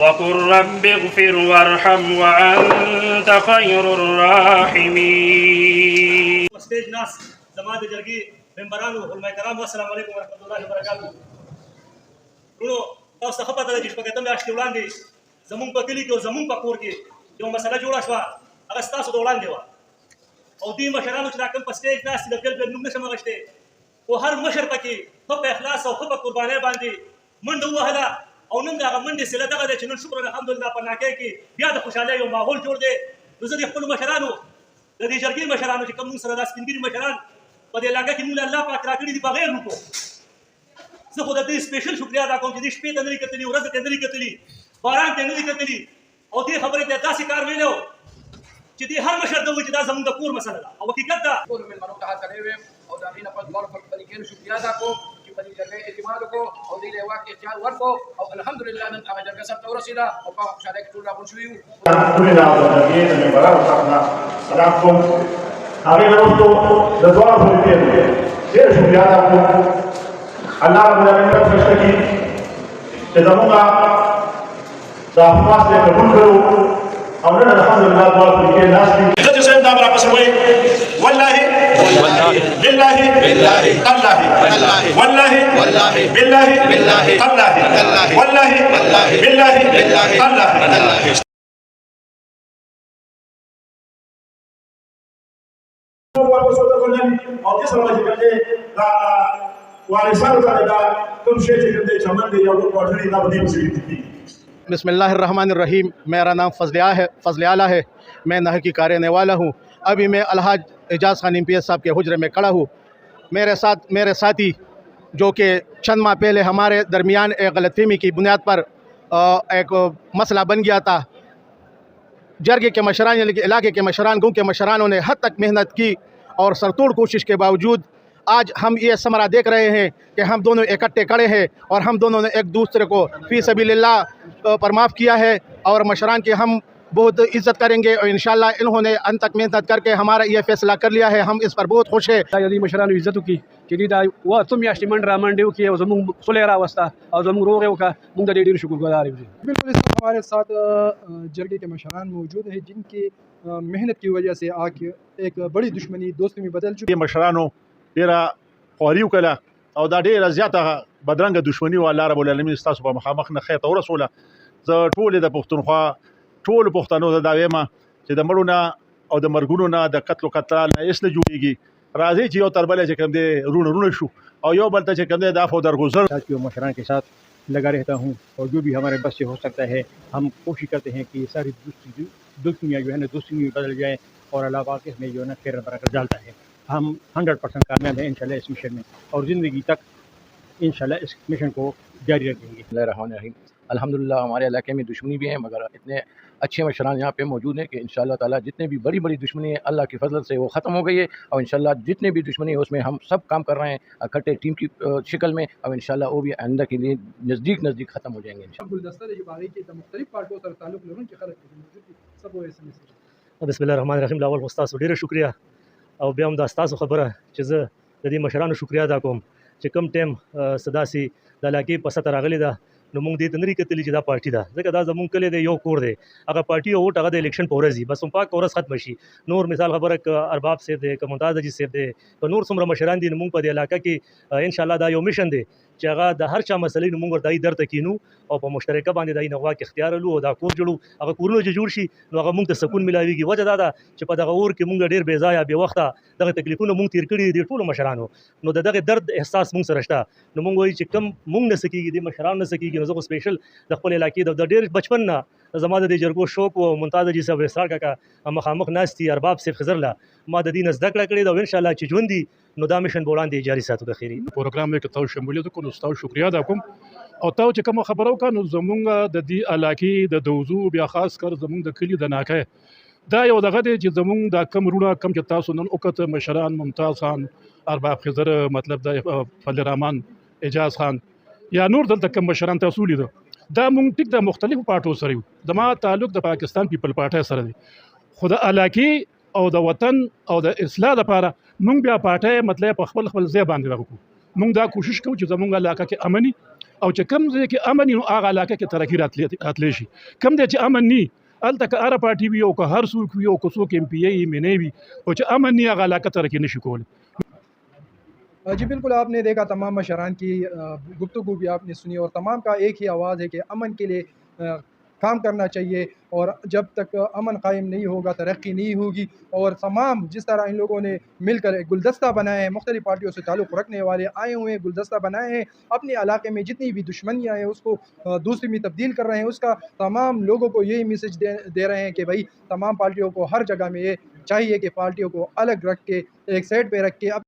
وقل رب اغفر وارحم وأنت خير الراحمين. स्टेज नास जमात जरगी मेंबरानो علماء کرام السلام علیکم ورحمۃ اللہ وبرکاتہ. ورونو تاسو ته پته ده چې شپږ میاشتې وړاندې زمونږ په کلي کې او زمونږ په کور کې یو مسله جوړه شوه، هغه ستاسو د وړاندې وه او دې مشرانو چې دا کوم په سټیج ناست دي د بېل بېل نوم نشم اخیستی، خو هر مشر پکې ښه په اخلاص او ښه په قربانۍ باندې منډه ووهله او نن د هغه منډې صله دغه دی چې نن شکر الحمدلله په ناکۍ کې بیا د خوشحالۍ یو ماحول جوړ دی. نو زه د خپلو مشرانو د دې جرګې مشرانو چې کوم موږ سره دا سپین ږیري مشران په دې علاقه کې موږ له الله پاک راکړي دي بغیر روپو، زه خو د دې سپیشل شکریا ادا کوم چې دې شپې ته نه دي کتلي، ورځې ته نه دي کتلي، باران ته نه دي کتلي او دې خبرې ته داسې کار ویلی چې دې هر مشر ته وایي چې دا زموږ د کور مسله ده او حقیقت ده. ټولو مېلمنو ته هڅه کوي او د هغې نه پس دواړو فریقینو شکریا ادا کوم چې په دې جرګې اعتماد وکړو او دې له واک اختیار ورکړو او الحمدلله نن هغه جرګه سر ته ورسېده او په خوشحالۍ کې ټول راغونډ شوي یو. ټولې د جرګې د ممبرانو څخه سلام کوم. هغې نه وروستو د دواړو فریقینو ډېر شکریا ادا کوم. الله رب العالمین ته فرشته کړي چې زموږ دا خواست یې قبول کړو او نن الحمدلله دواړو فریقې ناست دي. زه چې صاحب دا به راپسې وایي والله بالله تالله والله بالله تالله والله بالله تالله. او دې سره چې کوم دا وارثانو ته دا کوم شی چې کوم دی چمن دی یو کوټړي دا به دې مسلې دي. बिस्मिल्लाह रहमान रहीम. मेरा नाम फजल आला है. मैं नहर की कार रहने वाला हूँ. अभी मैं अलहाज एजाज खान MPS साहब के हुजरे में खड़ा हूँ. मेरे साथी जो कि चंद माह पहले हमारे दरमियान एक गलतफहमी की बुनियाद पर एक मसला बन गया था. जरगे के मशरान इलाके के मशरान गाँव के मशरानों ने हद तक मेहनत की और सरतोड़ कोशिश के बावजूद आज हम ये समरा देख रहे हैं कि हम दोनों इकट्ठे खड़े हैं और हम दोनों ने एक दूसरे को फ़ी सबीलिल्लाह पर माफ़ किया है और मशरान की हम बहुत इज़्ज़त करेंगे और इंशाअल्लाह इन्होंने अंत तक मेहनत करके हमारा ये फ़ैसला कर लिया है. हम इस पर बहुत खुश है. دا د مشرانو عزت وکړي چې دوی دا اته میاشتې منډه رامنډې وکړي او زموږ صلح راوسته او زموږ روغ یې وکړه. موږ د دې ډېر شکرګزار یو. बिल्कुल इस वक्त हमारे साथ जरगे के मशरान मौजूद हैं जिनकी मेहनत की वजह से आज एक बड़ी दुश्मनी दोस्ती में बदल चुकी है. مشرانو ډېره خواري وکړه او دا ډېره زیاته بدرنګه دښمني وه. الله رب العالمین ستاسو په مخامخ نه خیر ته ورسوله. زه ټولې د پښتونخوا ټولو پښتنو ته دا وایم چې د مړو نه او د مرګونو نه د قتل و قتال نه هېڅ نه جوړېږي. راځئ چې یو تر بله چې کوم دی رونه شو او یو بل ته چې کوم دی د عفو درگزر. मशरान के साथ लगा रहता हूँ और जो भी हमारे बस से हो सकता है हम कोशिश करते हैं कि ये सारी दुश्मनियाँ जो है ना दोस्ती में बदल जाए और अल्लाह पाक इसमें जो है ना खैर बरकत डालता है. हम 100% कामयाब हैं इंशाल्लाह इस मिशन में और ज़िंदगी तक इंशाल्लाह इस मिशन को जारी रखेंगे. बिस्मिल्लाहिर्रहमानिर्रहीम. अल्हम्दुलिल्लाह हमारे इलाके में दुश्मनी भी है मगर इतने अच्छे मशरान यहाँ पे मौजूद हैं कि इंशाअल्लाह ताला जितने भी बड़ी बड़ी दुश्मनी है अल्लाह की फजल से वो ख़त्म हो गई है और इंशाअल्लाह जितने भी दुश्मनी है उसमें हम सब काम कर रहे हैं इकट्ठे टीम की शक्ल में और इंशाअल्लाह वो भी आइंदा के लिए नज़दीक ख़त्म हो जाएंगे इंशाअल्लाह. बिस्मिल्लाहिर्रहमानिर्रहीम. لاول استاد ډیره شکریا او بیا هم دا ستاسو خبره چې زه د دې مشرانو شکریا ادا کوم چې کم ټایم صداسي د علاقې په سطح راغلی ده نو موږ دې ته نه کتلي چې دا پارټي ده ځکه دا زموږ کلی دی یو کور دی هغه پارټي او ووټ هغه د الیکشن په ورځ بس هم پاک ورځ ختم شي. نور مثال خبره که ارباب صاحب دی که ممتاز حاجي صاحب دی که نور څومره مشران دي نو موږ په دې علاقه کې انشاءالله دا یو میشن دی چې هغه د هر چا مسلې نو موږ ورته درته کینو او په مشترکه باندې دای نغوا کې اختیار لو او دا کور جوړو هغه کورونه چې جوړ شي نو هغه موږ ته سکون ملاويږي. وجه دا ده چې په دغه اور کې موږ ډېر بې ځایه بې وخته دغه تکلیفونه موږ تیر کړي دي ټولو مشرانو نو دغه درد احساس موږ سره شته نو موږ وایي چې کم موږ نه سکیږي د مشرانو نه سکیږي نو زه سپیشل د خپل علاقې د ډېر بچپن نه زما د جرګو شوق او ممتاز حاجي صاحب اسرار کاکا مخامخ ناستي ارباب صاحب خزرله ما د دین زده کړه کړې دا ان شاء الله چې ژوند دي نو دا میشن وړاندې جاري ساتو د خیری پروګرام کې تاسو شمولیت کو نو تاسو شکریا ادا کوم او تاسو چې کوم خبرو کانو زمونږ د دې علاقې د دوزو بیا خاص کر زمونږ د کلی د ناکه دا یو دغه دی چې زمونږ د کم رونه کم چې تاسو نن وکړه مشران ممتاز خان ارباب خضر مطلب د فضل الرحمن اعجاز خان یا نور دلته کم مشران تاسو لیدو دا مونږ ټیک د مختلفو پارټو سره یو. زما تعلق د پاکستان پیپل پارټي سره دی خو د علاقې او د وطن او د اصلاح لپاره مونږ بیا پارټي مطلب په خپل ځای باندې راغو. مونږ دا کوشش کوو چې زمونږ علاقه کې امني او چې کم ځای کې امن نو هغه علاقه کې ترقی راتلی شي. کم دی چې امن ني هلته که هره پارټي وي او که هر څوک وي او که څوک MP ای منې وي او چې امن ني هغه علاقه ترقی نشي کولی. जी बिल्कुल, आपने देखा तमाम मशरान की गुफ्तगू भी आपने सुनी और तमाम का एक ही आवाज़ है कि अमन के लिए काम करना चाहिए और जब तक अमन कायम नहीं होगा तरक्की नहीं होगी। और तमाम जिस तरह इन लोगों ने मिलकर एक गुलदस्ता बनाया है, मुख्तलिफ़ पार्टियों से ताल्लुक़ रखने वाले आए हुए हैं, गुलदस्ता बनाए हैं, अपने इलाके में जितनी भी दुश्मनियाँ हैं उसको दूसरी में तब्दील कर रहे हैं। उसका तमाम लोगों को यही मैसेज दे रहे हैं कि भाई तमाम पार्टियों को हर जगह में ये चाहिए कि पार्टियों को अलग रख के एक साइड पे रख के